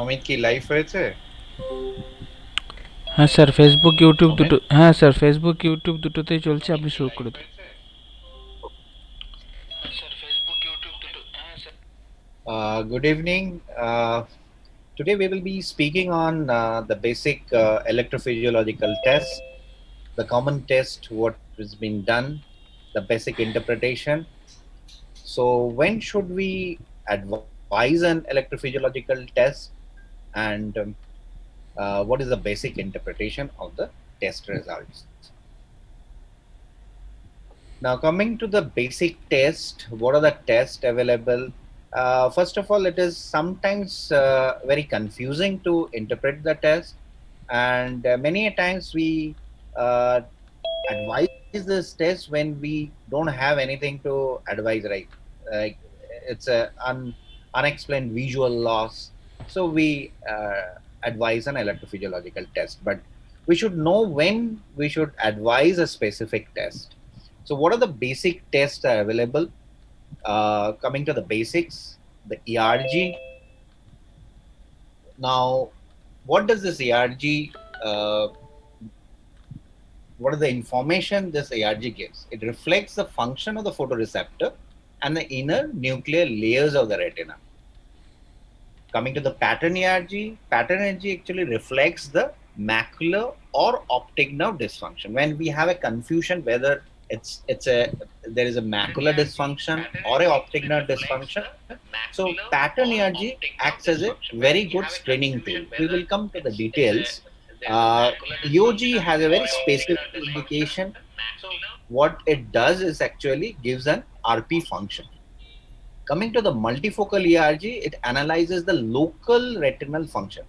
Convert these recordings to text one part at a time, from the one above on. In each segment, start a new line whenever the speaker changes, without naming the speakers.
অমিত কি লাইভ হয়েছে?
হ্যাঁ স্যার, ফেসবুক ইউটিউব
অমিত,
দুটো, হ্যাঁ স্যার ফেসবুক ইউটিউব দুটোতেই চলছে, আপনি শুরু করে দিন।
good evening. Today we will be speaking on the basic electrophysiological test, the common test, what has been done, the basic interpretation. So, when should we advise an electrophysiological test, and what is the basic interpretation of the test results? Now, coming to the basic test, what are the tests available? First of all, it is sometimes very confusing to interpret the test, and many a times we uh, advise this test when we don't have anything to advise, right? Like it's a unexplained visual loss, so we advise an electrophysiological test, but we should know when we should advise a specific test. So, what are the basic tests that are available? Coming to the basics, the ERG. Now, what does this ERG? Uh, what is the information this ERG gives? It reflects the function of the photoreceptor and the inner nuclear layers of the retina. Coming to the pattern ERG actually reflects the macular or optic nerve dysfunction. When we have a confusion whether it's a there is a macular dysfunction or a optic nerve dysfunction, so pattern ERG acts as a very good screening tool. We will come to the details. EOG has a very specific indication. What it does is actually gives an RP function. Coming to the multifocal ERG, it analyzes the local retinal function.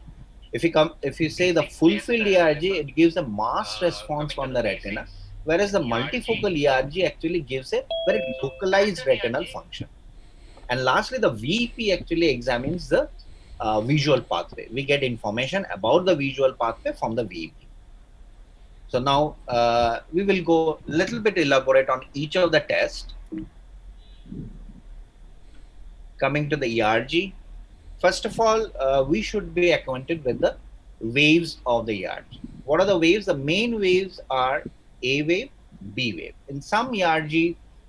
If you say the full field ERG, it gives a mass response from the retina, whereas the multifocal ERG actually gives a very localized retinal function. And lastly, the VEP actually examines the visual pathway. We get information about the visual pathway from the VEP. So now we will go a little bit elaborate on each of the tests. Coming to the ERG, first of all, we should be acquainted with the waves of the ERG. What are the waves? The main waves are A wave, B wave. In some ERG,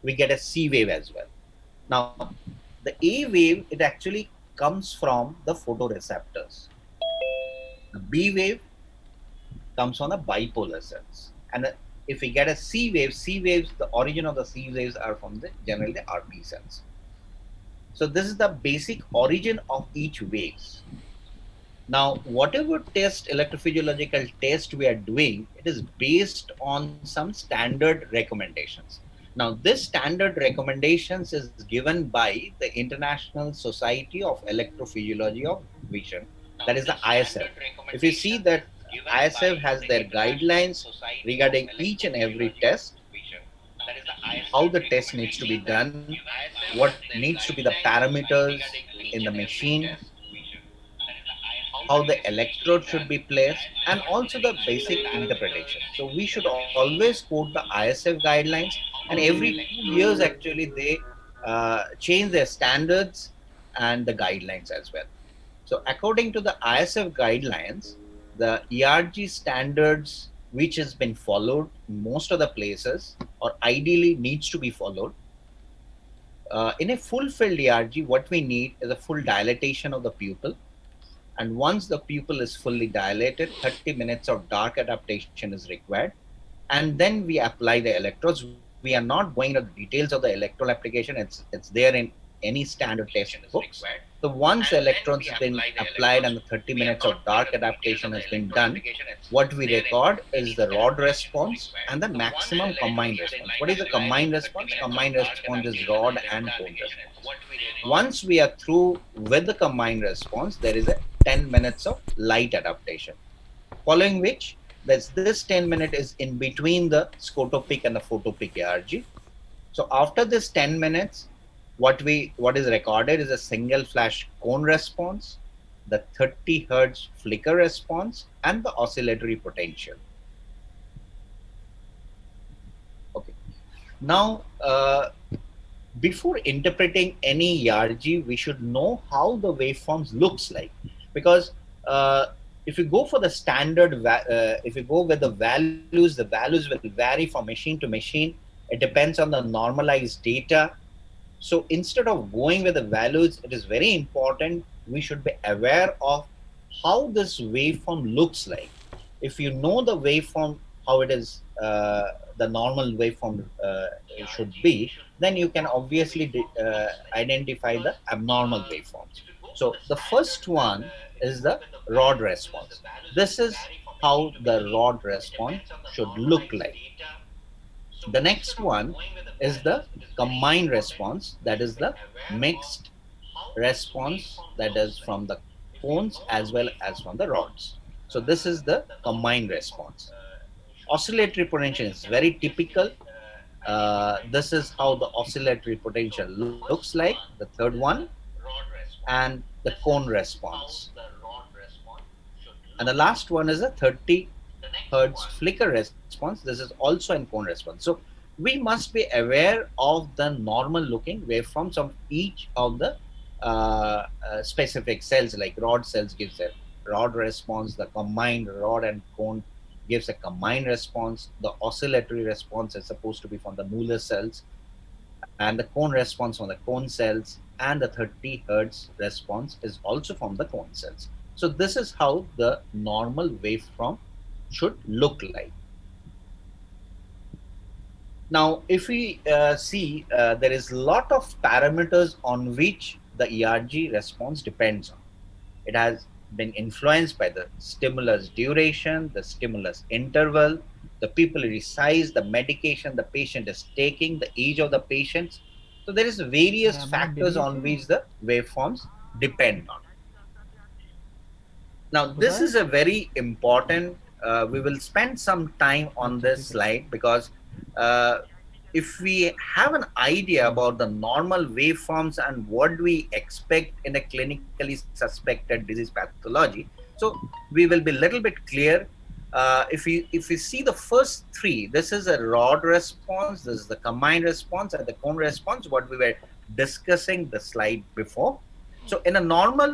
we get a C wave as well. Now, the A wave, it actually comes from the photoreceptors. The B wave comes from the bipolar cells. And if we get a C waves, the origin of the C waves are from the generally the RP cells. So this is the basic origin of each waves. Now, whatever test, electrophysiological test we are doing, it is based on some standard recommendations. Now, this standard recommendations is given by the International Society of Electrophysiology of Vision, that is the ISF. If you see that ISF has their guidelines regarding each and every test, how the test needs to be done, what needs to be the parameters in the machine, how the electrode should be placed, and also the basic interpretation. So we should always quote the ISF guidelines, and every 2 years actually they change their standards and the guidelines as well. So according to the ISF guidelines, the ERG standards which has been followed in most of the places or ideally needs to be followed. In a full filled ERG, what we need is a full dilatation of the pupil, and once the pupil is fully dilated, 30 minutes of dark adaptation is required. And then we apply the electrodes. We are not going into the details of the electrode application. It's there in any standard test books. So once the electrodes have been applied and the 30 minutes of dark adaptation has been done, what we record is the rod response and the maximum combined response. What is the combined response? Combined response is rod and cone response. Once we are through with the combined response, there is a 10 minutes of light adaptation, following which this 10 minute is in between the scotopic and the photopic ERG. So after this 10 minutes, what is recorded is a single flash cone response, the 30 hertz flicker response, and the oscillatory potential. Okay. Now, before interpreting any ERG, we should know how the waveforms looks like. because uh, if you go for the if you go with the values will vary from machine to machine. It depends on the normalized data. So instead of going with the values, it is very important we should be aware of how this waveform looks like. If you know the waveform, how it is, the normal waveform should be, then you can obviously identify the abnormal waveforms. So the first one is the rod response. This is how the rod response should look like. The next one is the combined response, that is the mixed response, that is from the cones as well as from the rods. So this is the combined response. Oscillatory potential is very typical. This is how the oscillatory potential looks like, the third one, and the cone response. And the last one is a 30 hertz flicker response. This is also in cone response. So we must be aware of the normal looking waveforms of each of the specific cells, like rod cells gives a rod response, the combined rod and cone gives a combined response, the oscillatory response is supposed to be from the Mueller cells, and the cone response from the cone cells, and the 30 hertz response is also from the cone cells. So this is how the normal waveform should look like. Now, if we see, there is a lot of parameters on which the ERG response depends on. It has been influenced by the stimulus duration, the stimulus interval, the pupillary size, the medication the patient is taking, the age of the patients. So there is various
হ্যাঁ মানে
factors on
বেরিয়েছে
which the waveforms depend on. Now, this
কোথায়
is a very important. We will spend some time on
আচ্ছা
this
ঠিক আছে
slide because uh, if we have an idea
hmm
about the normal waveforms and what we expect in a clinically suspected disease pathology, so we will be a little bit clear. If we see the first three, this is a rod response, this is the combined response, and the cone response. What we were discussing the slide before. So in a normal,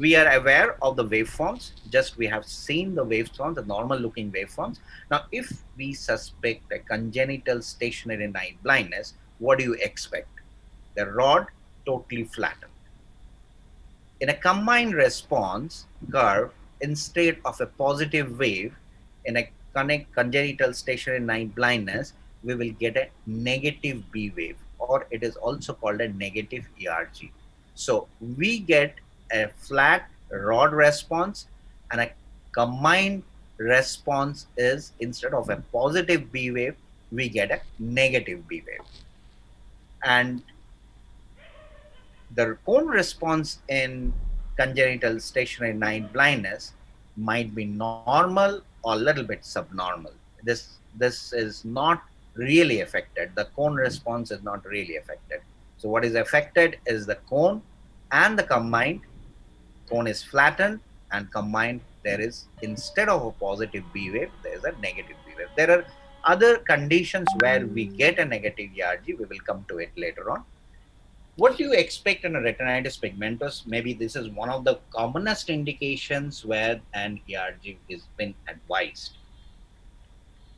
we are aware of the waveforms. Just we have seen the waveforms, the normal looking waveforms. Now, if we suspect a congenital stationary night blindness, what do you expect? The rod totally flattened. In a combined response curve, instead of a positive wave, in a congenital stationary night blindness, we will get a negative B wave, or it is also called a negative ERG. So we get a flat rod response, and a combined response is, instead of a positive B wave, we get a negative B wave. And the cone response in congenital stationary night blindness might be normal or a little bit subnormal. This is not really affected. The cone response is not really affected. So what is affected is the cone and the combined. Cone is flattened, and combined there is, instead of a positive B wave, there is a negative B wave. There are other conditions where we get a negative ERG. We will come to it later on. What do you expect in a retinitis pigmentosa? Maybe this is one of the commonest indications where an ERG has been advised.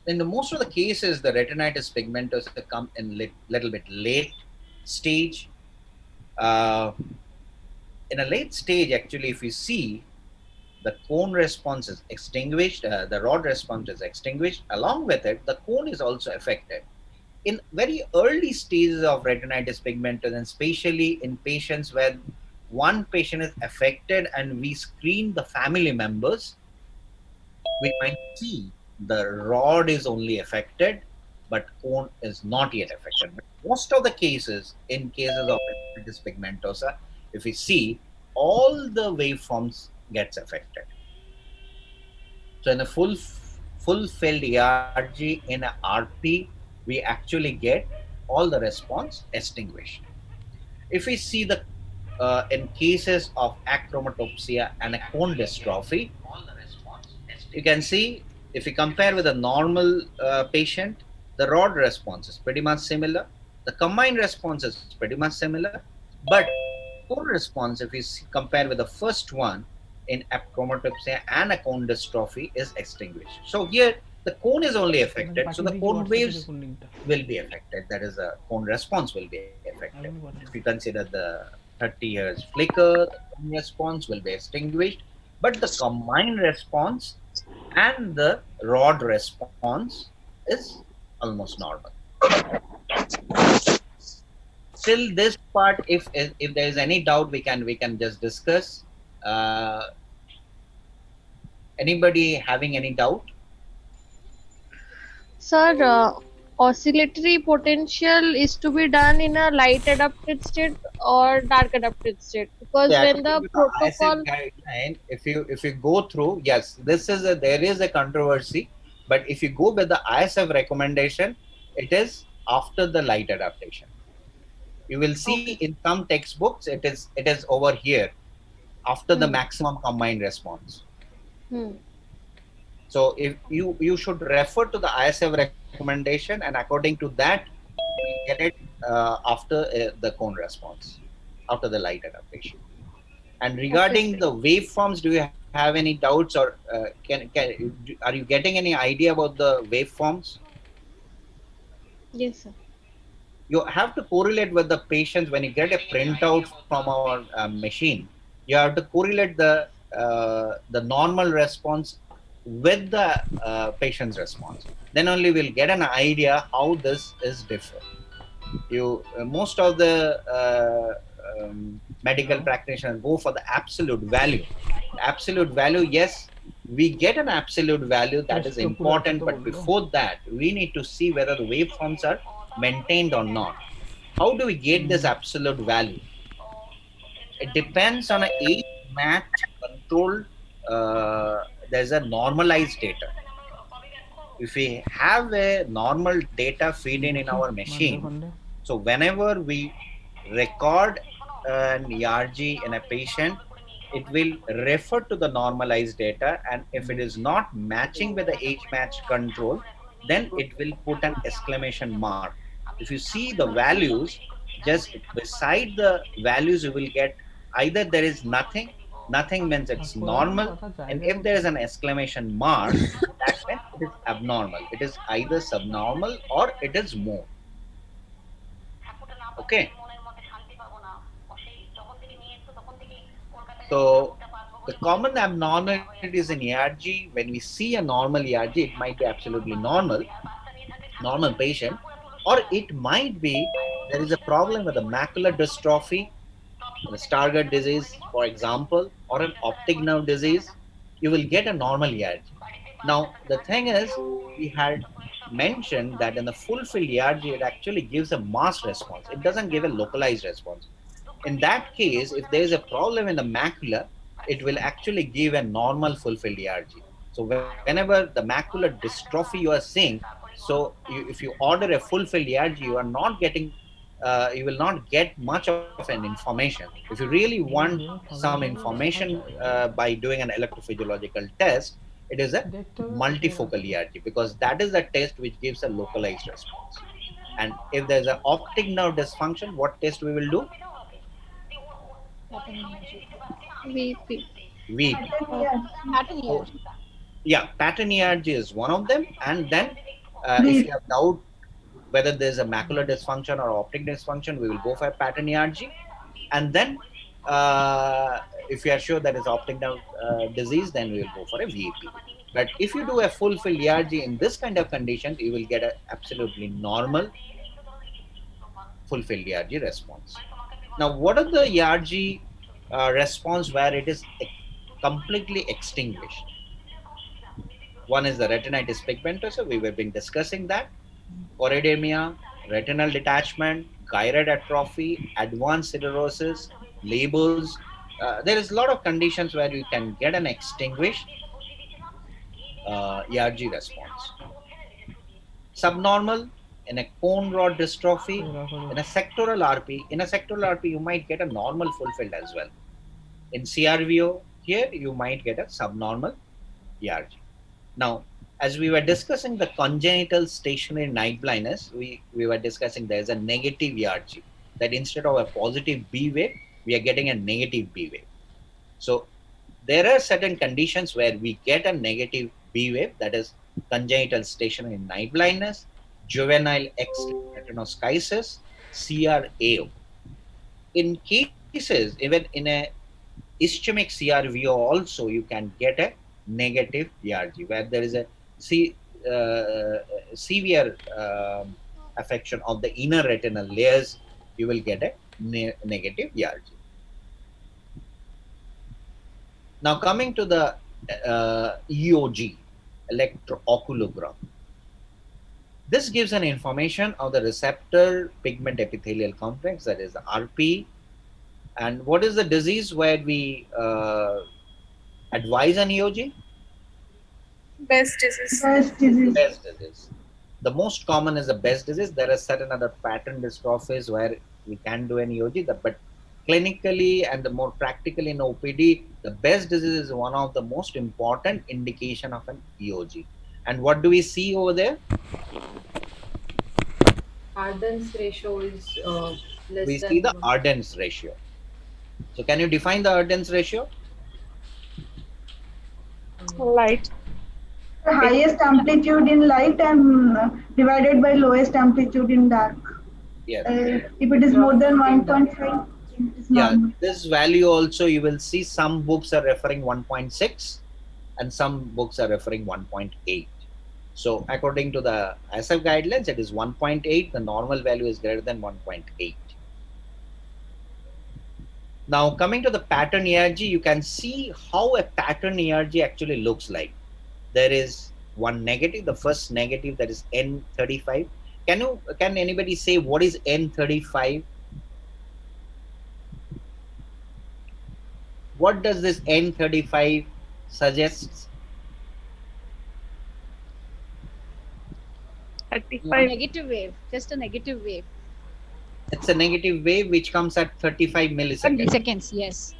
In the most of the cases, the retinitis pigmentosa come in little bit late stage. Uh, in a late stage, actually, if you see, the cone response is extinguished, the rod response is extinguished. Along with it, the cone is also affected. In very early stages of retinitis pigmentosa, and especially in patients where one patient is affected and we screen the family members, we might see the rod is only affected, but cone is not yet affected. But most of the cases, in cases of retinitis pigmentosa, if we see, all the waveforms gets affected. So in a full-filled ERG in a RP, we actually get all the response extinguished. If we see the in cases of achromatopsia and a cone dystrophy, you can see, if you compare with a normal patient, the rod response is pretty much similar. The combined response is pretty much similar, but cone response, if you compare with the first one, in achromatopsia and a cone dystrophy is extinguished. So here the cone is only
আপনাকে
affected, so
পাঠিয়ে
the
দিয়েছি
cone
হোয়াটসঅ্যাপে
waves
দেখুন লিঙ্কটা
will be affected. That is, a cone response will be affected.
এখনই
If you
পাঠালাম
consider the 30 years flicker, the cone response will be extinguished, but the combined response and the rod response is almost normal. Till this part, if there is any doubt, we can just discuss. Anybody having any doubt?
Sir, oscillatory potential is to be done in a light adapted state or dark adapted state, because
Yeah,
when
according
the
to the ISF
protocol.
guideline, if you go through, yes, there is a controversy, but if you go with the ISF recommendation, it is after the light adaptation. You will see
Okay.
in some textbooks it is over here after the
Hmm.
maximum combined response.
Hmm.
So if you should refer to the ISF recommendation, and according to that, you will get it after the cone response, after the light adaptation. And
Okay.
regarding the waveforms, do you have any doubts, or are you getting any idea about the waveforms?
Yes, sir.
You have to correlate with the patients when you get a printout from our machine. You have to correlate the normal response with the patient's response. Then only we'll get an idea how this is different. You Most of the medical
hello
practitioners go for the absolute value. Absolute value, yes, we get an absolute value, that is
টেস্টটা পুরো কত
important, but
বললো
before that we need to see whether the waveforms are maintained or not. How do we get this absolute value? It depends on a age match controlled. There's a normalized data. If we have a normal data feed in
দেখি
our
Monday
machine,
ফান্ডে
so whenever we record an ERG in a patient, it will refer to the normalized data, and if it is
দেখছি
not matching with the age match control, then it will put an exclamation mark. If you see the values, just beside the values, you will get either there is nothing, nothing means
আর
it's
প্রয়োজন
normal,
কথা
and
জায়গা
if there is
কোথায়
an exclamation mark, that means it is abnormal. It is either subnormal or it is more. Okay. So the common abnormalities in ERG, when we see a normal ERG, it might be absolutely normal patient, or it might be there is a problem with the macular dystrophy, the Stargardt disease, for example, or an optic nerve disease. You will get a normal ERG. Now the thing is, we had mentioned that in the full field ERG, it actually gives a mass response. It doesn't give a localized response. In that case, if there is a problem in the macula, it will actually give a normal fulfilled ERG. So whenever the macular dystrophy you are seeing, so if you order a fulfilled ERG, you will not get much of an information. If you really want
যে
some
থাকলে থাকলে দেখা
information
যায়
by doing an electrophysiological test, it is a
দেখতে হবে কোথায়
multifocal
আছে
ERG, because that is the test which gives a localized response. And if there's an optic nerve dysfunction, what test we will do?
VP.
VP.
Pattern
So,
ERG.
yeah, pattern ERG is one of them. And then if you have doubt whether there's a macular dysfunction or optic dysfunction, we will go for a pattern ERG. And then if you are sure that is optic nerve disease, then we will go for a VAP. But if you do a full field ERG in this kind of conditions, you will get a absolutely normal full field ERG response. Now, what are the ERG response where it is completely extinguished? One is the retinitis pigmentosa. We have been discussing that. Choroidemia, retinal detachment, gyrate atrophy, advanced siderosis, labels. There is a lot of conditions where you can get an extinguished ERG response. Subnormal in a cone rod dystrophy, in a sectoral RP. In a sectoral RP, you might get a normal fulfilled as well. In CRVO, here you might get a subnormal ERG. Now, as we were discussing the congenital stationary night blindness, we were discussing there's a negative ERG, that instead of a positive B wave, we are getting a negative B wave. So There are certain conditions where we get a negative B wave, that is congenital stationary night blindness, juvenile X retinoschisis, CRAO. In cases, even in a ischemic CRVO also, you can get a negative ERG where there is a severe affection of the inner retinal layers. You will get a negative ERG. Now coming to the EOG, electrooculogram. This gives an information of the receptor pigment epithelial complex, that is the RP. And what is the disease where we advise an EOG?
Best disease.
Best disease.
Best disease. The most common is the best disease. There are certain other pattern dystrophies where we can do an EOG, but clinically and the more practically in OPD, the best disease is one of the most important indication of an EOG. And what do we see over there?
Ardence ratio is less
We see
than
the
1.
Ardence ratio. So can you define the Ardence ratio?
Light.
The highest amplitude in light and divided by lowest amplitude in dark.
Yes.
If it is more than 1.5, it is
Yeah,
normal.
this value also you will see some books are referring 1.6 and some books are referring 1.8. So according to the ISF guidelines, it is 1.8. The normal value is greater than 1.8. Now coming to the pattern ERG, you can see how a pattern ERG actually looks like. There is one negative, the first negative, that is N35. Can anybody say what is N35? What does this N35 suggests?
35.
Negative wave, just a negative wave.
It's a negative wave which comes at 35 milliseconds.
Milliseconds, yes.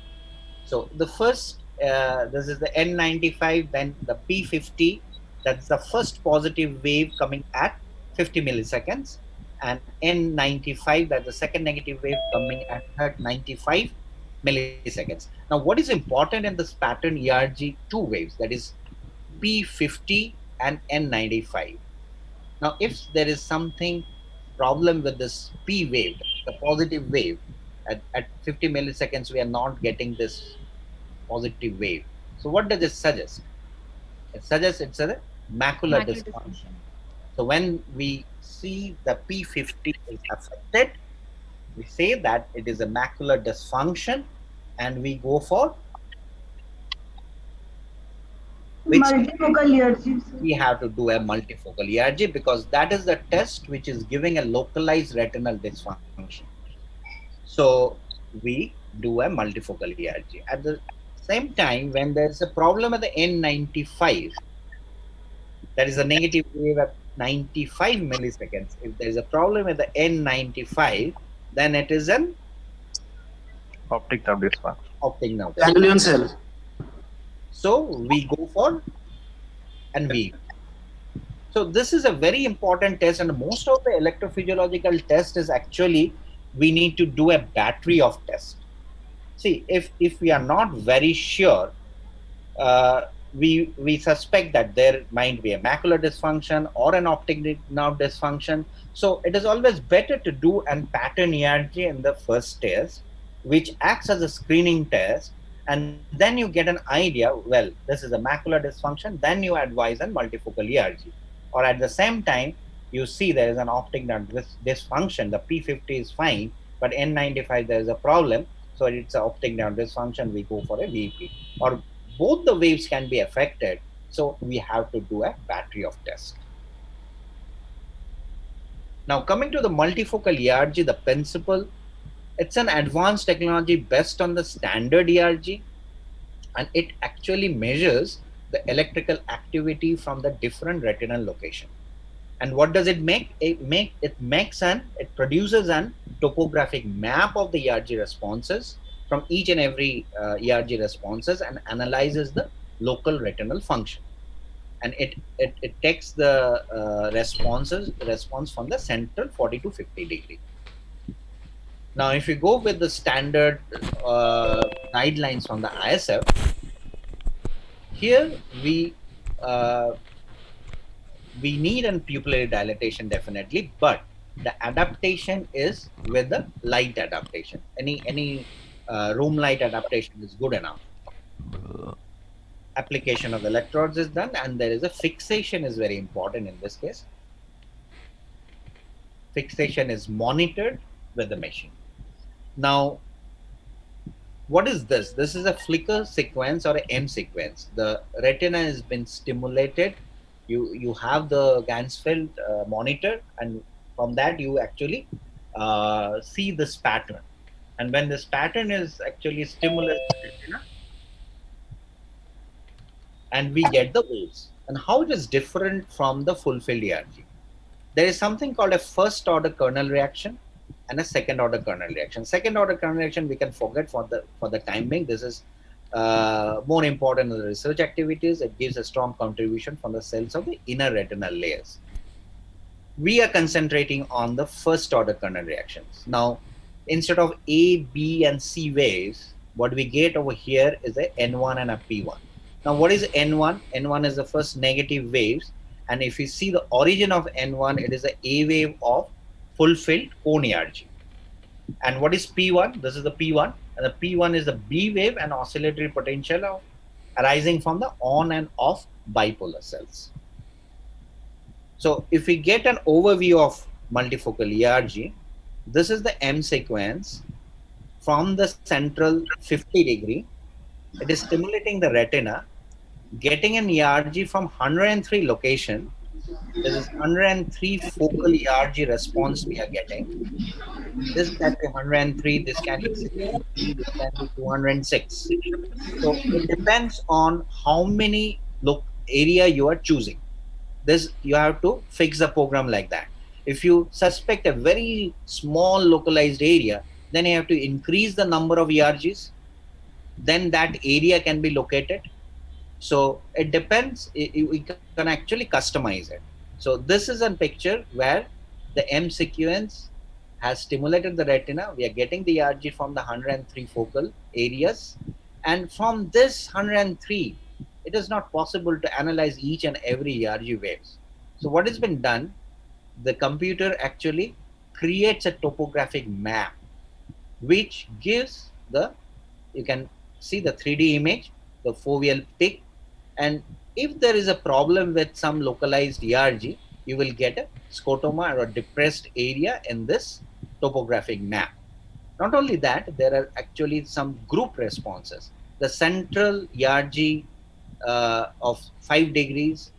So the first, this is the N95, then the P50, that's the first positive wave coming at 50 milliseconds, and N95, that's the second negative wave coming at 95 milliseconds. Now, what is important in this pattern ERG, two waves, that is P50 and N95. Now, if there is something problem with this P wave, the positive wave, at 50 milliseconds, we are not getting this positive wave. So what does it suggest? It suggests it's a macular dysfunction. So when we see the P50 is affected, we say that it is a macular dysfunction, and we go for which
Multifocal ERG.
we have to do a multifocal ERG, because that is the test which is giving a localized retinal dysfunction. So we do a multifocal ERG. At the same time, when there is a problem at the N95, that is a negative wave at 95 milliseconds. If there is a problem at the N95, then it is an
optic nerve dysfunction.
optic nerve.
Ganglion cell.
So we go for and we. So this is a very important test, and most of the electrophysiological test is actually we need to do a battery of tests. See, if we are not very sure, we suspect that there might be a macular dysfunction or an optic nerve dysfunction. So it is always better to do an pattern ERG in the first test, which acts as a screening test, and then you get an idea, well, this is a macular dysfunction, then you advise on multifocal ERG. Or at the same time, you see there is an optic nerve dysfunction, the P50 is fine, but N95 there is a problem, so it's an optic nerve dysfunction, we go for a VP. Or both the waves can be affected, so we have to do a battery of tests. Now coming to the multifocal ERG, the principle, it's an advanced technology based on the standard ERG, and it actually measures the electrical activity from the different retinal location. And what does it make? It produces an topographic map of the ERG responses from each and every ERG responses, and analyzes the local retinal function. And it takes the response from the central 40 to 50 degree. Now, if you go with the standard guidelines from the ISF, here uh, we need an pupillary dilatation definitely, but the adaptation is with the light adaptation. Any room light adaptation is good enough. Application of electrodes is done, and there is a fixation is very important in this case. Fixation is monitored with the machine. Now, what is this? This is a flicker sequence or an M sequence. The retina has been stimulated. You have the Gansfeld monitor, and from that you actually see this pattern. And when this pattern is actually stimulated the retina, and we get the waves. And how it is different from the full-field ERG? There is something called a first order kernel reaction and a second order kernel reaction. Second order kernel reaction we can forget for the time being. This is more important in the research activities. It gives a strong contribution from the cells of the inner retinal layers. We are concentrating on the first order kernel reactions. Now, instead of A, B, and C waves, what we get over here is a N1 and a P1. Now, what is N1? N1 is the first negative waves. And if you see the origin of N1, it is a wave of fulfilled cone ERG. And what is P1? This is the P1. And the P1 is the B wave and oscillatory potential of arising from the on and off bipolar cells. So if we get an overview of multifocal ERG, this is the M sequence from the central 50 degree. It is stimulating the retina, getting an ERG from 103 location. This is 103 focal ERG response we are getting. This can be 103, this can be 63, this can be 206. So it depends on how many area you are choosing. This you have to fix the program like that. If you suspect a very small localized area, then you have to increase the number of ERGs. Then that area can be located. So it depends. We can actually customize it. So this is a picture where the M sequence has stimulated the retina. We are getting the ERG from the 103 focal areas. And from this 103, it is not possible to analyze each and every ERG waves. So what has been done, the computer actually creates a topographic map, which gives you can see the 3D image, the foveal peak. And if there is a problem with some localized ERG, you will get a scotoma or a depressed area in this topographic map. Not only that, there are actually some group responses. The central ERG of 5 degrees,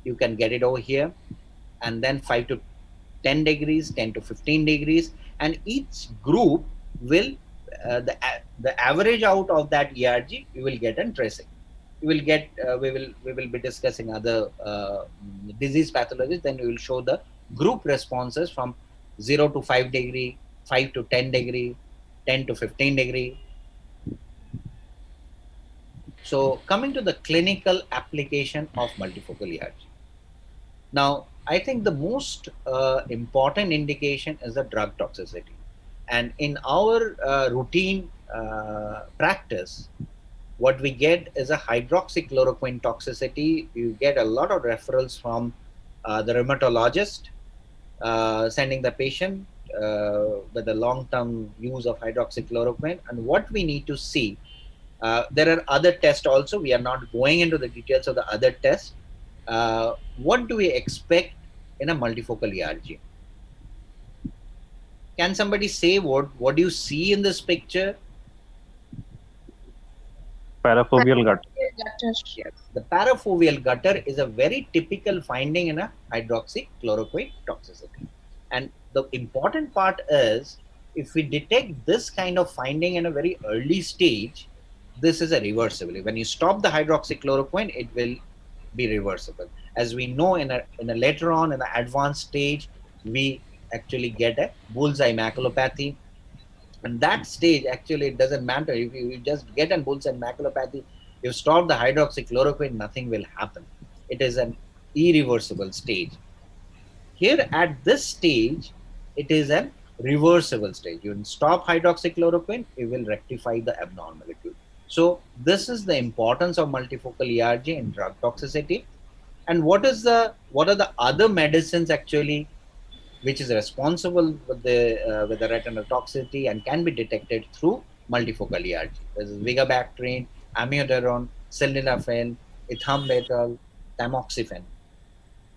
you can get it over here, and then 5 to 10 degrees, 10 to 15 degrees, and each group will, the average out of that ERG, you will get a tracing. You will get, we will be discussing other disease pathologies, then we will show the group responses from 0 to 5 degree, 5 to 10 degree, 10 to 15 degree. So coming to the clinical application of multifocal ERG. Now, I think the most important indication is the drug toxicity. And in our routine practice, what we get is a hydroxychloroquine toxicity. You get a lot of referrals from the rheumatologist sending the patient with the long-term use of hydroxychloroquine. And what we need to see, there are other tests also. We are not going into the details of the other tests. What do we expect in a multifocal ERG? Can somebody say what do you see in this picture?
Parafoveal gutter.
Yes, the parafoveal gutter is a very typical finding in a hydroxychloroquine toxicity. And the important part is, if we detect this kind of finding in a very early stage, this is a reversible. When you stop the hydroxychloroquine, it will be reversible. As we know, in a later on in the advanced stage, we actually get a bullseye maculopathy. And that stage, actually, it doesn't matter. If you just get a bullseye maculopathy, you stop the hydroxychloroquine, nothing will happen. It is an irreversible stage. Here at this stage, it is a reversible stage. You stop hydroxychloroquine, it will rectify the abnormality. So this is the importance of multifocal ERG in drug toxicity. And what are the other medicines actually which is responsible with the retinal toxicity and can be detected through multifocal ERG? This is vigabactrin, amiodarone, sildenafil, ethambutol, tamoxifen.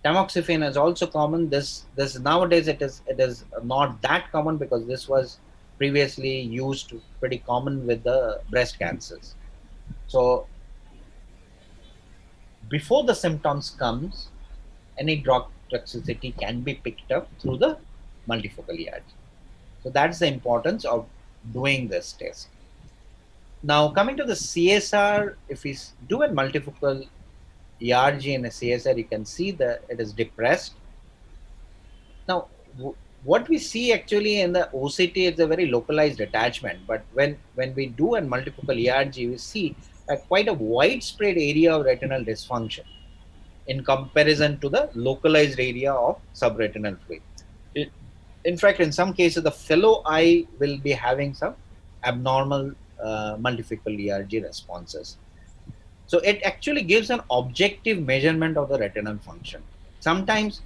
Tamoxifen is also common. This nowadays it is not that common because this was previously used pretty common with the breast cancers. So before the symptoms comes, any drug toxicity can be picked up through the multifocal ERG. So that's the importance of doing this test. Now coming to the CSR, if we do a multifocal ERG in a CSR, you can see that it is depressed. Now, what we see actually in the OCT is a very localized attachment, but when we do a multifocal ERG, we see quite a widespread area of retinal dysfunction in comparison to the localized area of subretinal fluid. In fact, in some cases, the fellow eye will be having some abnormal multifocal ERG responses. So it actually gives an objective measurement of the retinal function. Sometimes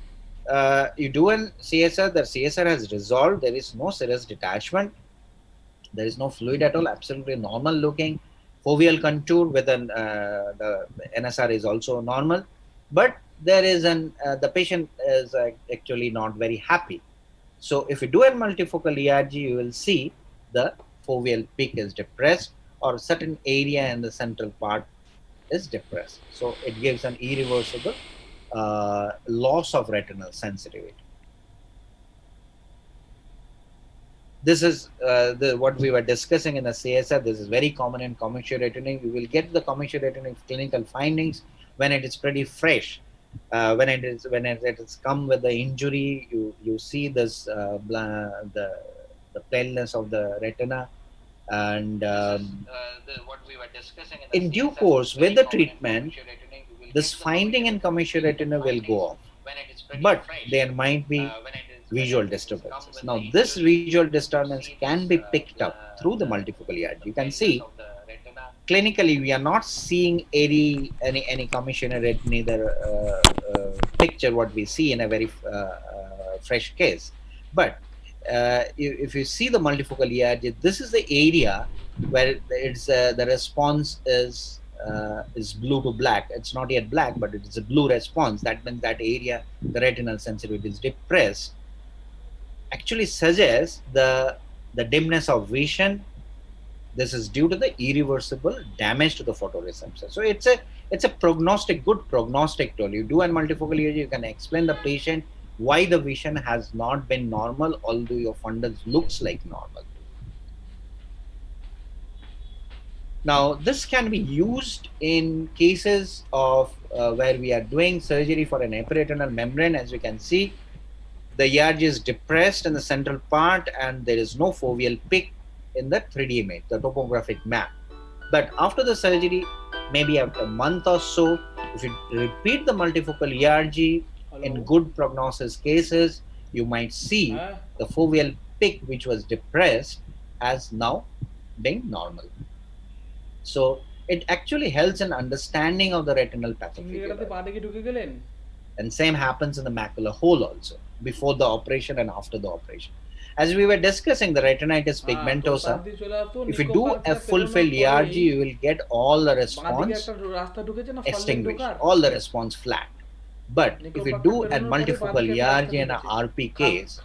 you do an CSR, the CSR has resolved, there is no serous detachment, there is no fluid at all, absolutely normal looking. Foveal contour with the NSR is also normal, but there is the patient is actually not very happy. So if you do a multifocal ERG, you will see the foveal peak is depressed or certain area in the central part is depressed. So it gives an irreversible loss of retinal sensitivity. This is what we were discussing in the CSR. This is very common in commercial retina. You will get the commercial retina clinical findings when it is pretty fresh. When it is come with the injury, you see this the paleness of the retina, and what we were discussing in due course with the treatment, this finding in commercial retina will go off, but there might be visual disturbances. Now, this visual disturbance can be picked up through the multifocal ERG. You can see clinically we are not seeing any commissioner retina picture what we see in a very fresh case, but if you see the multifocal ERG, this is the area where it's the response is blue to black. It's not yet black, but it is a blue response. That means that area, the retinal sensitivity is depressed, actually suggests the dimness of vision. This is due to the irreversible damage to the photoreceptor. So it's a prognostic, good prognostic tool. You do a multifocal ERG, you can explain the patient why the vision has not been normal, although your fundus looks like normal. Now, this can be used in cases of where we are doing surgery for an epiretinal membrane. As you can see, the ERG is depressed in the central part and there is no foveal peak in the 3D image, the topographic map. But after the surgery, maybe after a month or so, if you repeat the multifocal ERG in good prognosis cases, you might see the foveal peak, which was depressed, as now being normal. So it actually helps in understanding of the retinal pathophysiology. And same happens in the macular hole also, before the operation and after the operation. As we were discussing, the retinitis pigmentosa, if you do a full-field ERG, you will get all the response extinguished, all the response flat. But if you do a multifocal ERG in a RP case,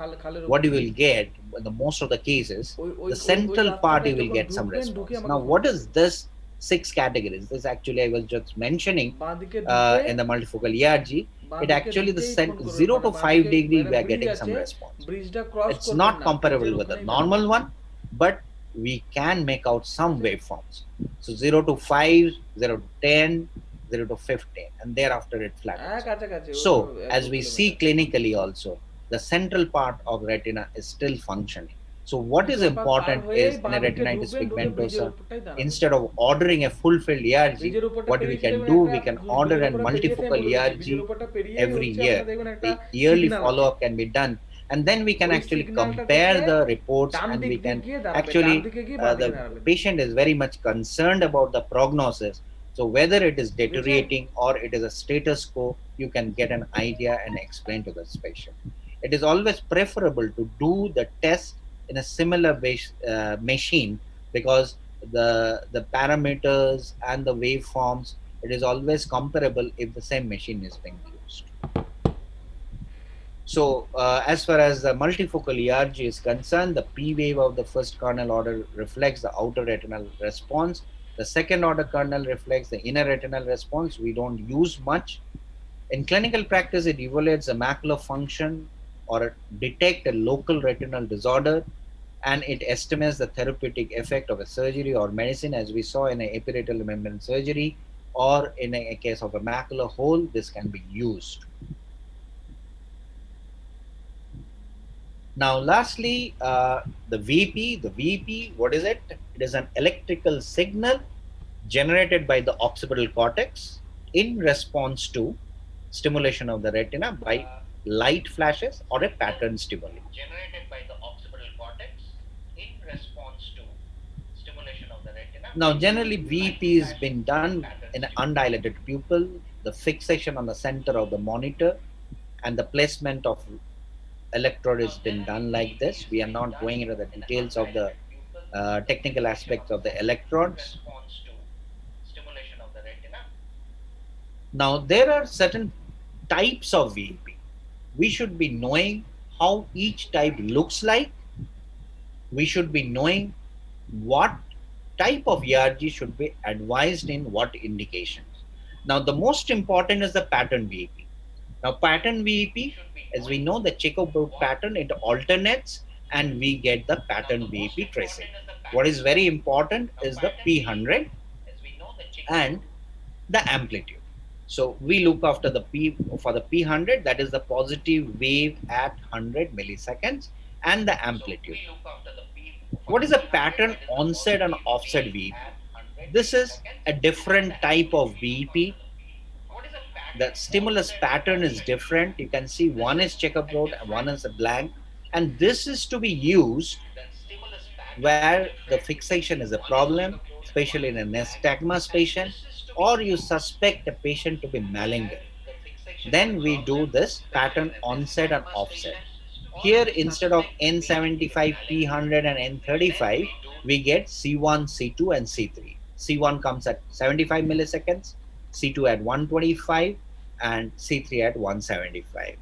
what you will get, in the most of the cases, the central part you will get some response. Now, what is this 6 categories? This actually I was just mentioning in the multifocal ERG. It actually the 0 to 5 degree we are getting some response. It's not comparable with the normal one, but we can make out some waveforms. So 0 to 5, 0 to 10, 0 to 15, and thereafter it flattens. So as we see clinically also, the central part of retina is still functioning. So what is important is in a retinitis pigmentosa, instead of ordering a full-field ERG, what we can do, we can order a multifocal ERG every year. The yearly follow-up can be done and then we can actually compare the reports, and we can actually the patient is very much concerned about the prognosis. So whether it is deteriorating or it is a status quo, you can get an idea and explain to this patient. It is always preferable to do the test in a similar machine, because the parameters and the waveforms, it is always comparable if the same machine is being used. So, as far as the multifocal ERG is concerned, the P wave of the first kernel order reflects the outer retinal response. The second order kernel reflects the inner retinal response. We don't use much. In clinical practice, it evaluates the macular function or detect a local retinal disorder, and it estimates the therapeutic effect of a surgery or medicine, as we saw in an epiretinal membrane surgery, or in a case of a macular hole, this can be used. Now, lastly, the VP. The VP, what is it? It is an electrical signal generated by the occipital cortex in response to stimulation of the retina by light flashes or a pattern stimuli. Now, generally, VEP has been done in an undilated pupil, the fixation on the center of the monitor, and the placement of electrode has been done like this. We are not going into the details of the technical aspects of the electrodes. Now, there are certain types of VEP. We should be knowing how each type looks like. We should be knowing what type of ERG should be advised in what indications. Now, the most important is the pattern VEP. Now, pattern VEP, as we know, the checkerboard pattern, it alternates and we get the pattern VEP tracing. What is very important is the P100 and the amplitude. So we look after the P for the P100, that is the positive wave at 100 milliseconds, and the amplitude. What is a pattern onset and offset VEP? This is a different type of VEP. The stimulus pattern is different. You can see one is checkerboard and one is a blank, and this is to be used where the fixation is a problem, especially in a nystagmus patient, or you suspect a patient to be malignant. Then we do this pattern onset and offset. Here, instead of N75, P100, and N35, we get C1, C2, and C3. C1 comes at 75 milliseconds, C2 at 125, and C3 at 175.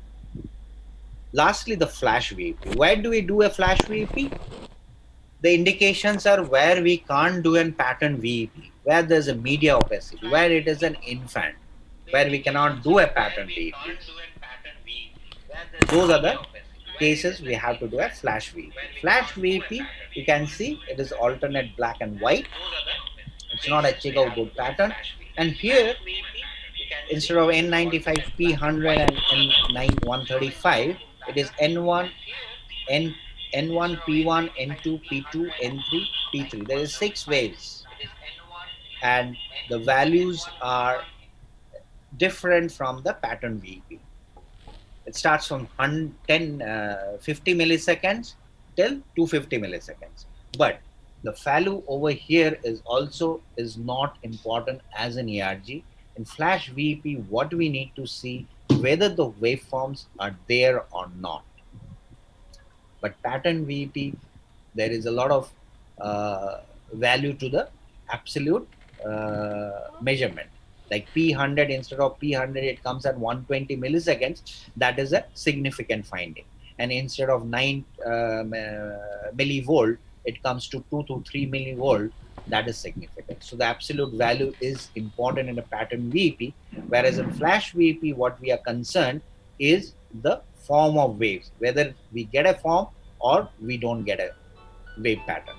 Lastly, the flash VEP. Where do we do a flash VEP? The indications are where we can't do a pattern VEP, where there's a media opacity, where it is an infant, where we cannot do a pattern VEP. Those are the cases we have to do a flash VEP. Flash VEP, you can see it is alternate black and white. It's not a checkerboard pattern. And here, instead of N95, P100, and N135, it is N1, N1, P1, N2, P2, N3, P3. There is 6 waves, and the values are different from the pattern VEP. It starts from 50 milliseconds till 250 milliseconds. But the value over here is not important as an ERG. In flash VEP, what we need to see whether the waveforms are there or not. But pattern VEP, there is a lot of value to the absolute measurement. Like P100, instead of P100, it comes at 120 milliseconds. That is a significant finding. And instead of 9 millivolt, it comes to 2 to 3 millivolt. That is significant. So the absolute value is important in a pattern VEP, whereas in flash VEP, what we are concerned is the form of waves, whether we get a form or we don't get a wave pattern.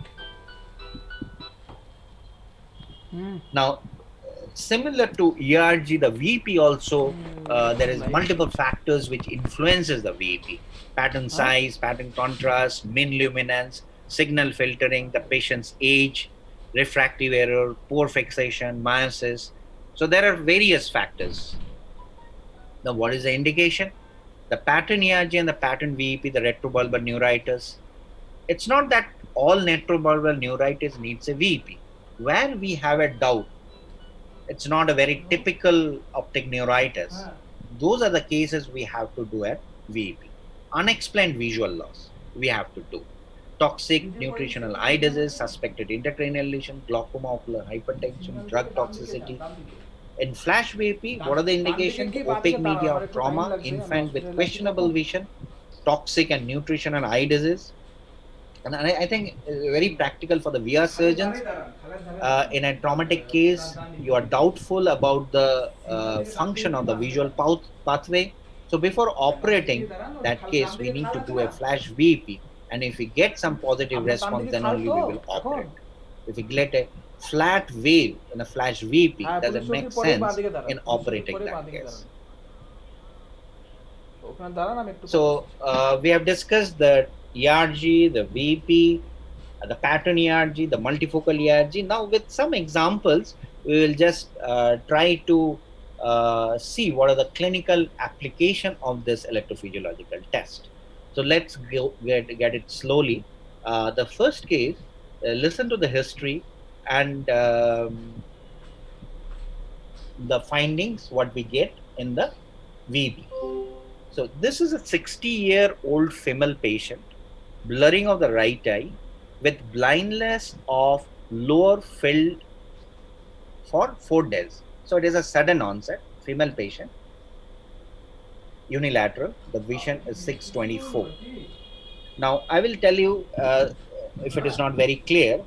Now, similar to ERG, the VEP also, there is multiple factors which influences the VEP. Pattern size, pattern contrast, min luminance, signal filtering, the patient's age, refractive error, poor fixation, meiosis. So there are various factors. Now, what is the indication? The pattern ERG and the pattern VEP, the retrobulbar neuritis. It's not that all retrobulbar neuritis needs a VEP. Where we have a doubt, it's not a very typical optic neuritis. Those are the cases we have to do a VEP. Unexplained visual loss, we have to do. Toxic nutritional eye disease, suspected intracranial lesion, glaucoma, ocular hypertension, drug toxicity. In flash VP, what are the indications? Opaque media of trauma, infant with questionable vision, toxic and nutritional eye disease. And I think very practical for the VR surgeons. In a traumatic case, you are doubtful about the function of the visual pathway. So before operating that case, we need to do a flash VP. And if we get some positive response, then only we will operate. If we get a flat wave in a flash VP, doesn't make sense in operating that case. So we have discussed the ERG, the VP, the pattern ERG, the multifocal ERG. Now with some examples, we will just try to see what are the clinical application of this electrophysiological test. So let's get it slowly. The first case, listen to the history and the findings, what we get in the VP. So this is a 60-year-old female patient, blurring of the right eye with blindness of lower field for 4 days. So it is a sudden onset, female patient, unilateral, the vision is 624. Now I will tell you, if it is not very clear,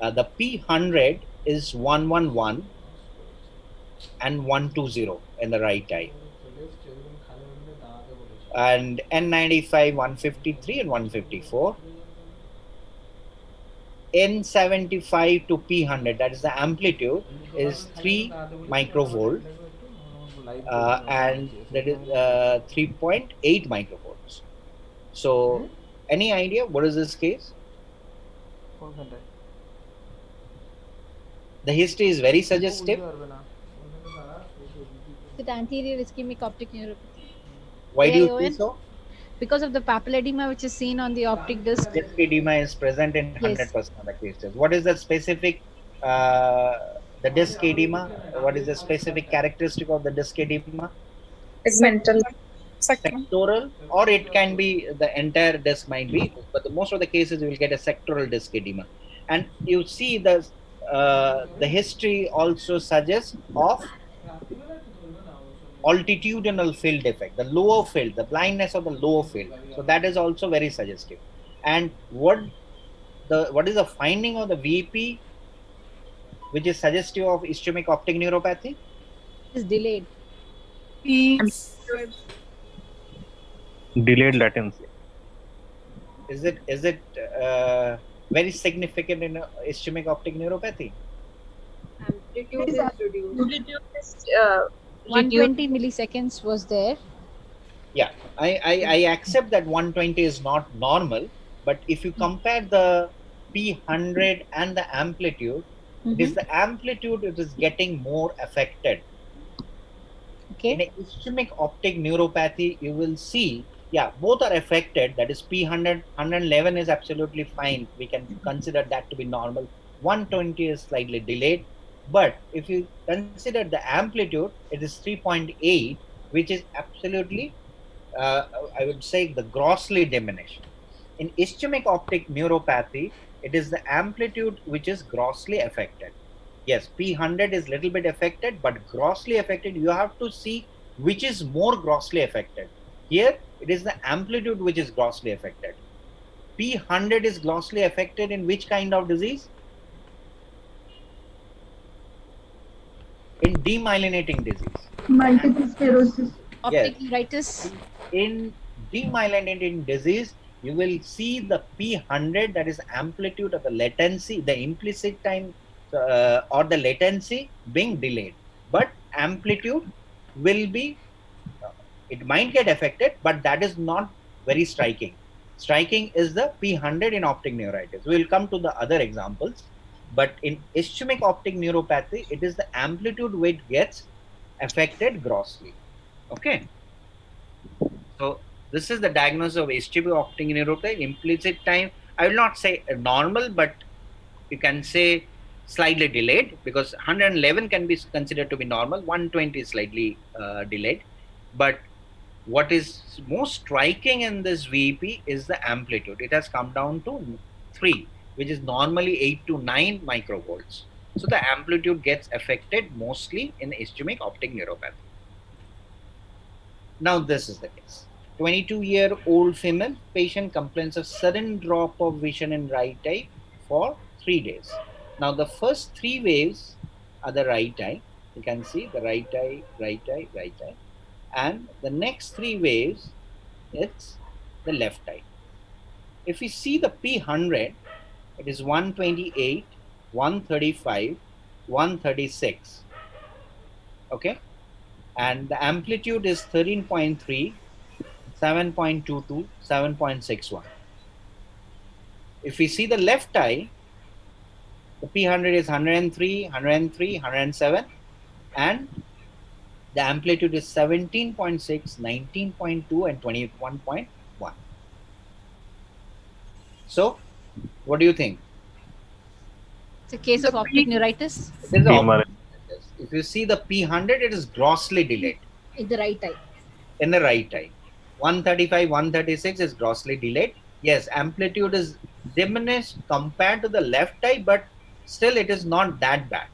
the P100 is 111 and 120 in the right eye. And N95 153 and 154. N75 to P100, that is the amplitude, is 3 microvolt and that is 3.8 microvolts. So any idea what is this case? The history is very suggestive.
With anterior ischemic optic neuropathy.
Why do you
AION?
think so?
Because of the papilledema which is seen on the optic disc.
Disc edema is present in 100% of the cases. What is the specific, the disc edema? What is the specific characteristic of the disc edema?
Segmental.
Sectoral, or it can be the entire disc might be, but most of the cases you will get a sectoral disc edema. And you see the history also suggests of altitudinal field defect, the lower field, the blindness of the lower field. So that is also very suggestive. And what is the finding of the VP, which is suggestive of ischemic optic neuropathy?
Is delayed.
Delayed latency.
Is it very significant in ischemic optic neuropathy?
Amplitude is reduced.
120 milliseconds was there.
Yeah, I accept that 120 is not normal, but if you compare the P100 and the amplitude, it is the amplitude it is getting more affected.
Okay.
In a ischemic optic neuropathy, you will see, yeah, both are affected. That is P100, 111 is absolutely fine. We can consider that to be normal. 120 is slightly delayed. But if you consider the amplitude, it is 3.8, which is absolutely, I would say, the grossly diminished. In ischemic optic neuropathy, it is the amplitude which is grossly affected. Yes, P100 is little bit affected, but grossly affected, you have to see which is more grossly affected. Here, it is the amplitude which is grossly affected. P100 is grossly affected in which kind of disease? In demyelinating disease.
Multiple sclerosis.
Optic neuritis.
In demyelinating disease, you will see the P100, that is amplitude of the latency, the implicit time or the latency being delayed. But amplitude will be, it might get affected, but that is not very striking. Striking is the P100 in optic neuritis. We will come to the other examples. But in ischemic optic neuropathy, it is the amplitude which gets affected grossly. Okay. So this is the diagnosis of ischemic optic neuropathy. Implicit time, I will not say normal, but you can say slightly delayed, because 111 can be considered to be normal, 120 is slightly delayed. But what is most striking in this VEP is the amplitude. It has come down to 3, which is normally 8 to 9 microvolts. So the amplitude gets affected mostly in ischemic optic neuropathy. Now this is the case. 22-year-old female patient complains of sudden drop of vision in right eye for 3 days. Now the first 3 waves are the right eye. You can see the right eye, right eye, right eye. And the next 3 waves, it's the left eye. If we see the P100, it is 128, 135, 136. Okay? And the amplitude is 13.3, 7.22, 7.61. If we see the left eye, the P100 is 103, 103, 107, and the amplitude is 17.6, 19.2, and 21.1. So, what do you think?
It's a case
The
of optic neuritis
It is
PMR.
if you see the P100, it is grossly delayed
in the right eye.
in the right eye. 135, 136 is grossly delayed. Yes, amplitude is diminished compared to the left eye, but still it is not that bad.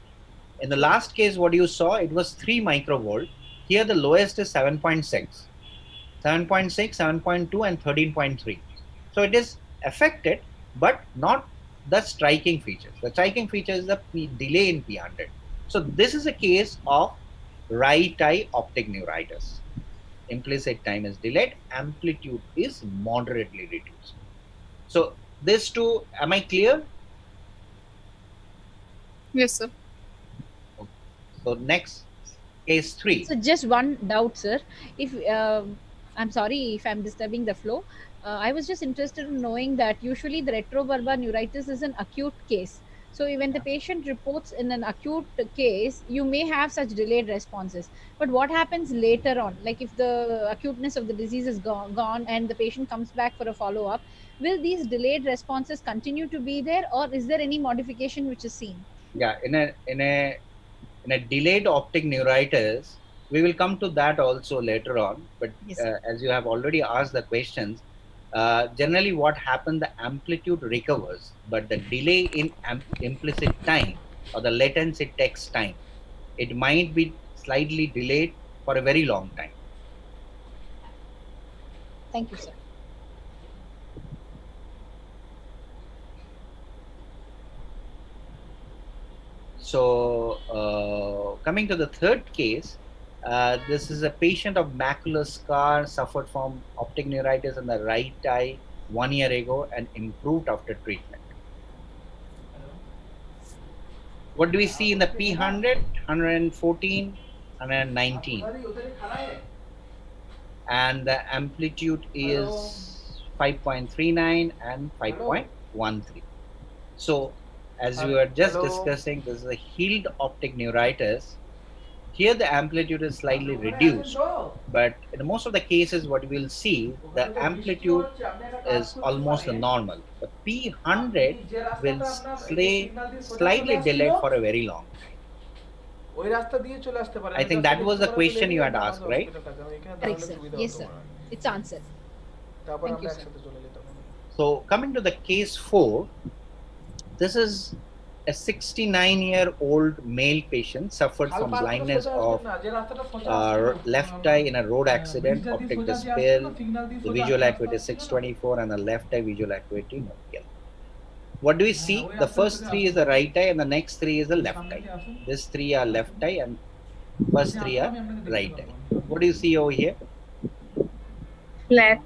In the last case, what you saw, it was 3 microvolt. Here, the lowest is 7.6, 7.6, 7.2, and 13.3. So it is affected, but not the striking features. The striking feature is the delay in P100. So this is a case of right eye optic neuritis. Implicit time is delayed, amplitude is moderately reduced. So this two, am I clear?
Yes, sir.
Okay. So next, case 3.
So just one doubt, sir. If I'm sorry if I'm disturbing the flow. I was just interested in knowing that usually the retrobulbar neuritis is an acute case. So when the patient reports in an acute case, you may have such delayed responses. But what happens later on? Like if the acuteness of the disease is gone and the patient comes back for a follow up, will these delayed responses continue to be there, or is there any modification which is seen?
Yeah, in a delayed optic neuritis, we will come to that also later on. But
Yes, sir.
as you have already asked the questions, generally what happens, the amplitude recovers, but the delay in implicit time or the latency takes time. It might be slightly delayed for a very long time.
Thank you, sir.
So, coming to the third case, this is a patient of macular scar, suffered from optic neuritis in the right eye 1 year ago and improved after treatment. What do we see in the P100? 114, 119. And the amplitude is 5.39 and 5.13. So, as we were just discussing, this is a healed optic neuritis. Here the amplitude is slightly reduced, but in most of the cases what we will see, the amplitude is almost the normal. The P100 will stay slightly delayed for a very long time. I think that was the question you had asked, right?
Correct, sir. Yes, sir. It's answered. Thank you, sir.
So coming to the case 4, this is a 69-year-old male patient suffered from blindness of left eye in a road accident, optic despair, the visual acuity 624, and the left eye visual acuity no. What do we see? The first 3 is the right eye, and the next 3 is the left eye. These 3 are left eye, and first 3 are right eye. What do you see over here?
Flat.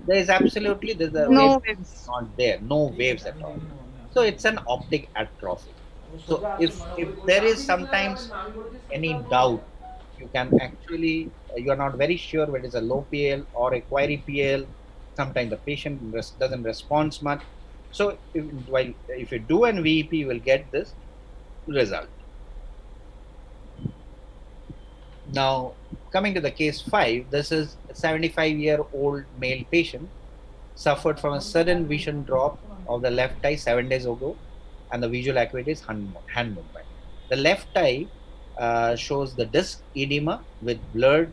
There is absolutely, there's a
No
wave
waves.
not there, no waves at all. So it's an optic atrophy. So if there is sometimes any doubt, you can actually, you are not very sure whether it's a low PL or a query PL. Sometimes the patient doesn't respond much. So if you do an VEP, you will get this result. Now, coming to the case 5, this is a 75-year-old male patient suffered from a sudden vision drop of the left eye 7 days ago, and the visual acuity is hand movement. The left eye shows the disc edema with blurred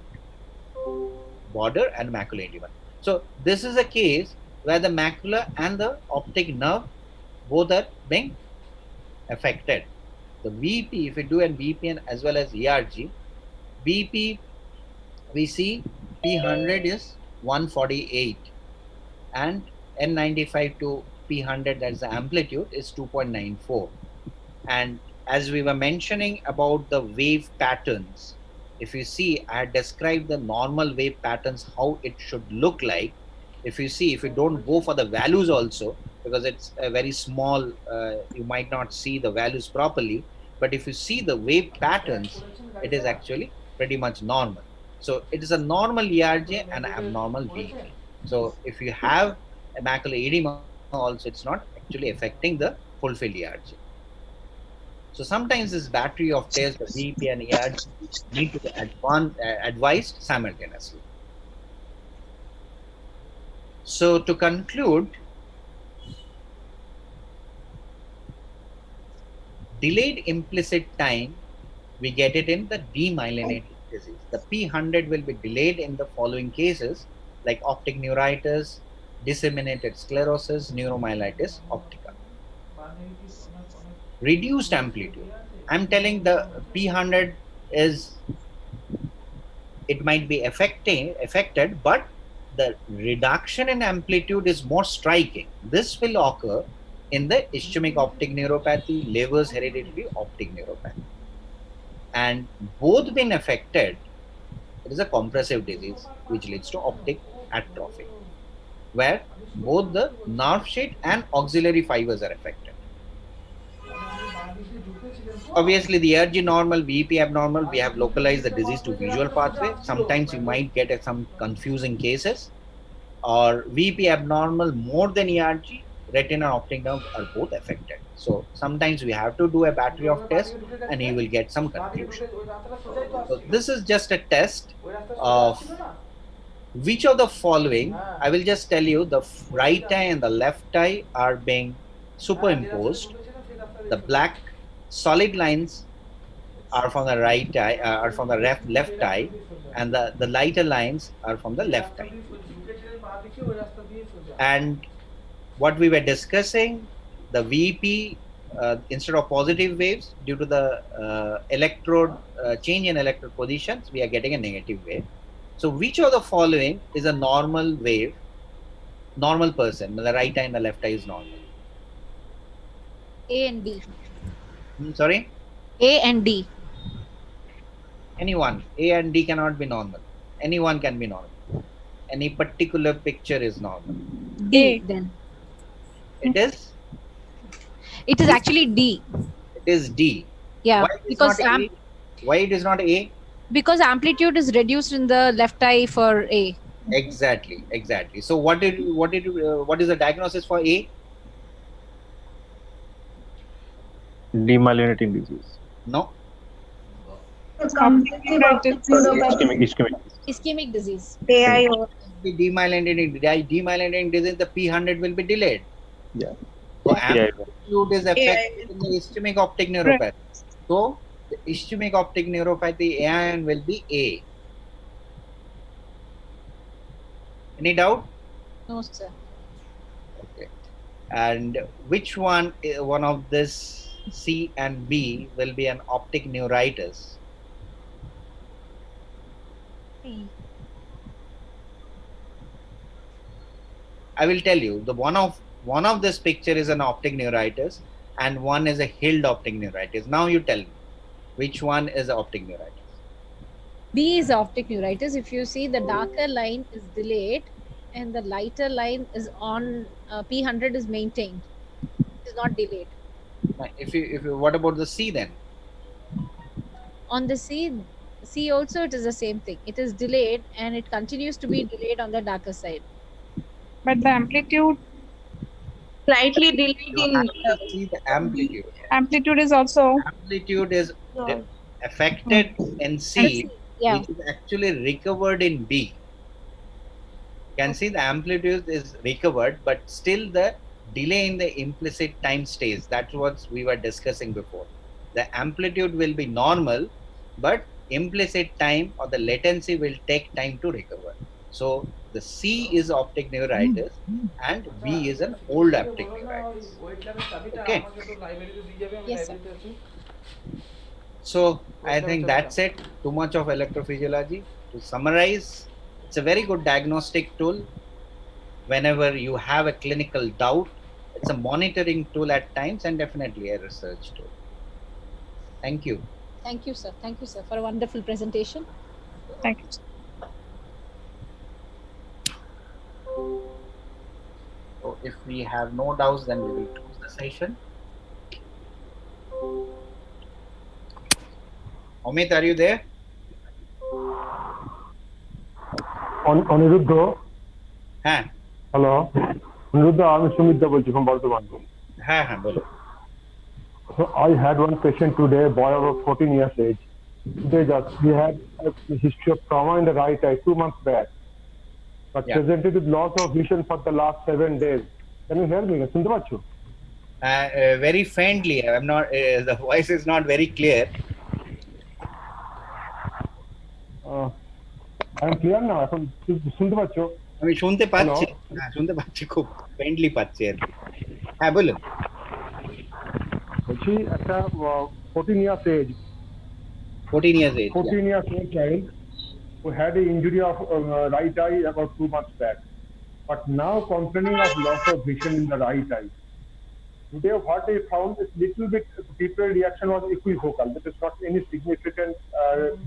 border and macular edema. So this is a case where the macula and the optic nerve both are being affected. The VP, if we do an VP and as well as ERG, VP we see P100 is 148 and N95 to P100, that's the amplitude, is 2.94. And as we were mentioning about the wave patterns, if you see, I had described the normal wave patterns, how it should look like. If you see, if you don't go for the values also, because it's a very small, you might not see the values properly. But if you see the wave patterns, it is actually pretty much normal. So it is a normal ERG and abnormal VP. So if you have a macular edema also, it's not actually affecting the fulfilled ERG. So sometimes this battery of tests, the VP and ERG, need to be advised simultaneously. So to conclude, delayed implicit time, we get it in the demyelinating disease. The P100 will be delayed in the following cases like optic neuritis, disseminated sclerosis, neuromyelitis optica. Reduced amplitude. I'm telling the P100 is, it might be affected, but the reduction in amplitude is more striking. This will occur in the ischemic optic neuropathy, Leber's hereditary optic neuropathy. And both being affected, it is a compressive disease which leads to optic atrophy, where both the nerve sheet and auxiliary fibers are affected. Obviously, the ERG normal, VP abnormal, we have localized the disease to visual pathway. Sometimes you might get some confusing cases. Or VP abnormal more than ERG, retina and optic nerve are both affected. So sometimes we have to do a battery of tests and you will get some confusion. So this is just a test of which of the following. I will just tell you, the right eye and the left eye are being superimposed. The black solid lines are from the right eye, are from the left eye, and the lighter lines are from the left eye. And what we were discussing, the VP, instead of positive waves, due to the electrode change in electrode positions, we are getting a negative wave. So which of the following is a normal wave, normal person? The right eye and the left eye is normal.
A and D.
Sorry?
A and D.
Anyone. A and D cannot be normal. Anyone can be normal. Any particular picture is normal.
D then.
It is?
It is actually D.
It is D.
Yeah,
Why it is
because
not A? Why it is not A?
because amplitude is reduced in the left eye for A.
Exactly. So what is the diagnosis for A?
Demyelinating disease.
No.
Ischemic disease.
The demyelinating disease, the P100 will be delayed.
Yeah.
So
Yeah.
amplitude is affected in the ischemic optic neuropathy. So the ischemic optic neuropathy AIN will be A. Any doubt?
No, sir.
Okay. And which one of this C and B will be an optic neuritis? I will tell you, the one of this picture is an optic neuritis and one is a hilled optic neuritis. Now you tell me, which one is optic neuritis?
B is optic neuritis. If you see, the darker line is delayed and the lighter line is on, P100 is maintained. It is not delayed.
If you what about the C then?
On the C also it is the same thing. It is delayed and it continues to be delayed on the darker side.
But the amplitude
Slightly delayed
You have to see the amplitude.
amplitude is also
Amplitude is affected in C,
Yeah.
which is actually recovered in B. Can see the amplitude is recovered, but still the delay in the implicit time stays. That's what we were discussing before. The amplitude will be normal, but implicit time or the latency will take time to recover. So the C is optic neuritis and B is an old optic neuritis. Okay.
Yes, sir.
So I think that's it. Too much of electrophysiology. To summarize, it's a very good diagnostic tool whenever you have a clinical doubt. It's a monitoring tool at times and definitely a research tool. Thank you.
Thank you, sir. Thank you, sir, for a wonderful presentation.
Thank you.
So if we have no doubts, then we will close the session. Amit, are you there?
Aniruddha,
হ্যাঁ
hello Aniruddha, আমি সুমিত বলছি from Bardhaman.
হ্যাঁ হ্যাঁ বলো.
So I had one patient today, boy of 14 years age. He had a history of trauma in the right eye 2 months back, but presented with loss of vision for the last 7 days. Can you hear me? শুনতে পাচ্ছো?
Very faintly. I'm not. The voice is not very clear.
I'm clear now. এখন শুনতে পাচ্ছো?
আমি শুনতে পাচ্ছি. হ্যাঁ শুনতে পাচ্ছি, খুব ফ্রেন্ডলি পাচ্ছি আর কি. হ্যাঁ বলুন.
বলছি একটা 14 years age
14 years age
child who had an injury of right eye about 2 months back, but now complaining of loss of vision in the right eye. Today, what I found is little bit people reaction was equivocal. There is not any significant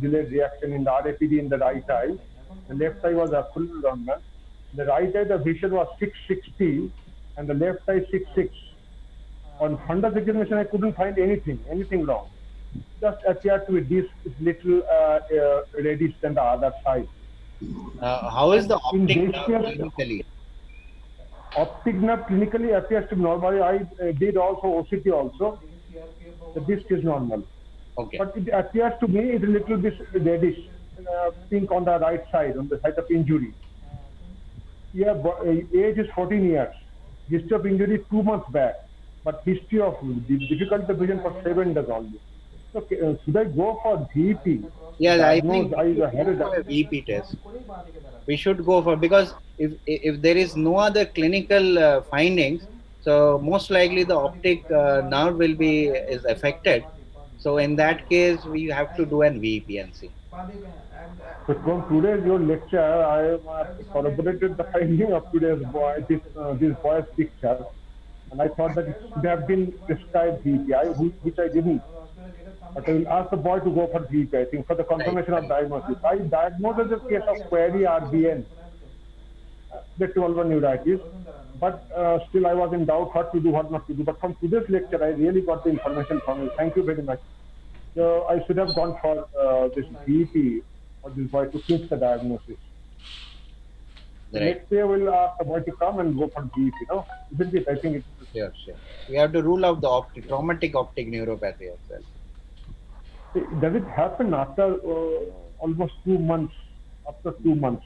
delayed reaction in the RAPD in the right eye. The left eye was absolutely normal. The right eye, the vision was 660, and the left eye 66. On fundus examination, I couldn't find anything wrong. Just appeared to be this little reddish than the other side.
How is the optic nerve clinically?
Optic nerve clinically appears to be normal. I did also OCT also. The disc is normal.
Okay.
But it appears to me it's a little bit reddish, pink on the right side, on the side of injury. Yeah, age is 14 years. History of injury 2 months back, but history of difficult vision for 7 days only. So should I go for VP?
Yeah, I think I had a VP test. We should go for, because if there is no other clinical findings, so most likely the optic nerve is affected. So in that case, we have to do an VP and see.
So from today's your lecture, I corroborated the finding of today's this boy's picture, and I thought that it should have been prescribed VP, which I didn't. But I will ask the boy to go for VP, I think, for the confirmation of diagnosis. I diagnosed the case of query RBN, retrobulbar neuritis, but still I was in doubt what to do, what not to do. But from today's lecture, I really got the information from you. Thank you very much. So I should have gone for this VP for this boy to fix the diagnosis. The next day, we'll ask the boy to come and go for VP, no? Isn't it? I think it's...
Sure. We have to rule out the traumatic optic neuropathy as well.
Does it happen after almost 2 months? After 2 months?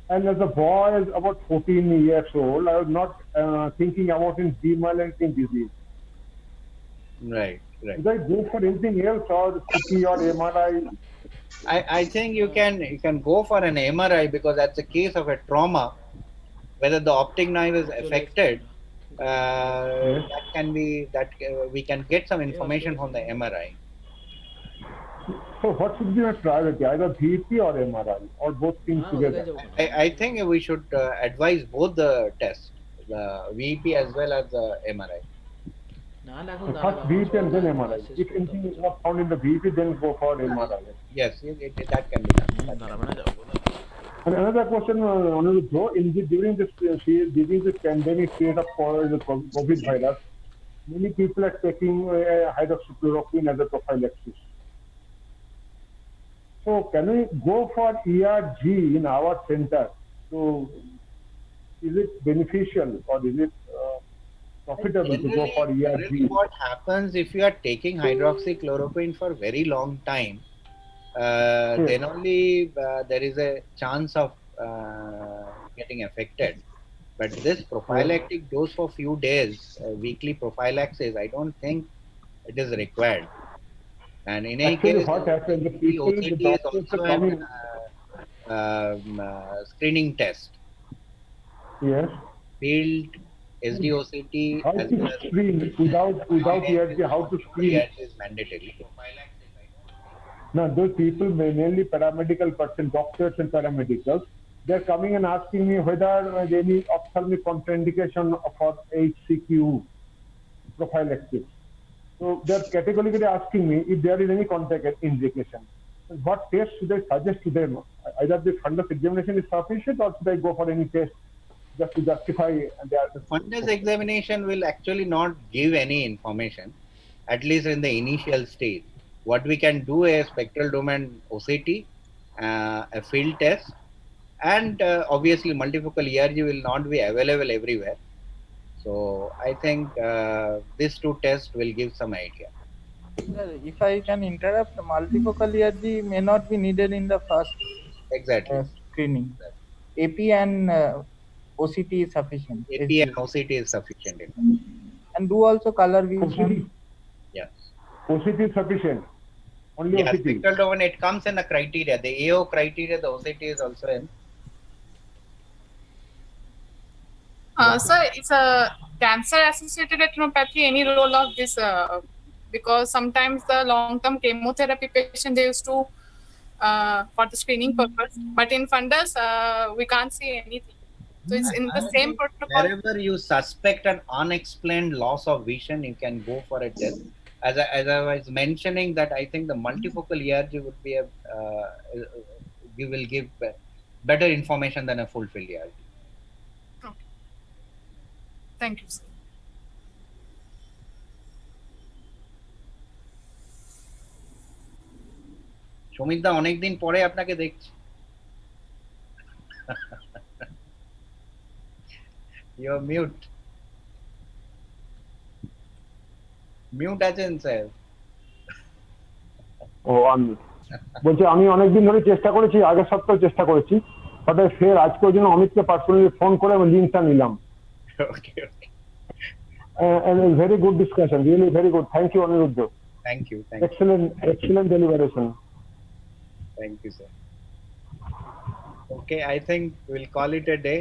And as a boy is about 14 years old, I was not thinking about in demyelinating disease.
Right.
Should I go for anything else or CT or MRI?
I think you can go for an MRI, because that's a case of a trauma. Whether the optic nerve is affected, that can be we can get some information from the MRI.
So what should be my priority, either VP or MRI, or both things together?
I think we should advise both the tests, the VP as well as the MRI.
So first VP and then MRI. If anything is not found in the VP, then go for MRI.
Yes, that can be done.
And another question, during this pandemic period of the COVID virus, many people are taking hydroxychloroquine as a prophylaxis. So can we go for ERG in our center? So is it beneficial or is it profitable to go for ERG?
What happens if you are taking hydroxychloroquine for very long time, then only there is a chance of getting affected. But this prophylactic dose for few days, weekly prophylaxis, I don't think it is required. And in any
Actually,
case,
what happens, the
the
people, the
OCT is
doctors are
also an
coming.
screening test.
Yes.
Field, SDOCT,
How
as
to
well as
screen without ERG? How to screen?
ERG is mandatory.
Now, those people, mainly paramedical person, doctors and paramedicals, they're coming and asking me whether they need ophthalmic contraindication for HCQ prophylaxis. So they're categorically asking me if there is any contact indication. What test should I suggest to them? Either the fundus examination is sufficient, or should I go for any test just to justify their...
The fundus examination will actually not give any information, at least in the initial stage. What we can do is spectral domain OCT, a field test, and obviously multifocal ERG will not be available everywhere. So I think these two tests will give some idea.
If I can interrupt, multifocal ERG may not be needed in the first
Exactly.
screening. AP and OCT is sufficient.
AP and OCT is sufficient enough.
And do also color vision.
Yes.
OCT is sufficient. Only
Yeah,
OCT.
spectral domain, it comes in the criteria. The AO criteria, the OCT is also in.
Sir, is a cancer-associated retinopathy any role of this? Because sometimes the long-term chemotherapy patient they used to for the screening purpose, but in fundus we can't see anything. So it's in the same protocol.
Wherever you suspect an unexplained loss of vision, you can go for a test. As I was mentioning that, I think the multifocal ERG would be will give better information than a full field ERG.
Okay. Thank you, sir.
সমিতদা অনেকদিন পরে আপনাকে দেখছি। You are mute. Mute আছেন sir.
ও আমি বলছি আমি অনেকদিন ধরে চেষ্টা করেছি, আগের সপ্তাহে চেষ্টা করেছি, বাট ফের আজকে ওই জন্য অমিতকে পার্সোনালি ফোন করে আমি লিঙ্কটা নিলাম।
Okay.
And a very good discussion, really very good. Thank you, Aniruddha.
Thank you.
Excellent deliberation.
Thank you, sir. Okay, I think we'll call it a day.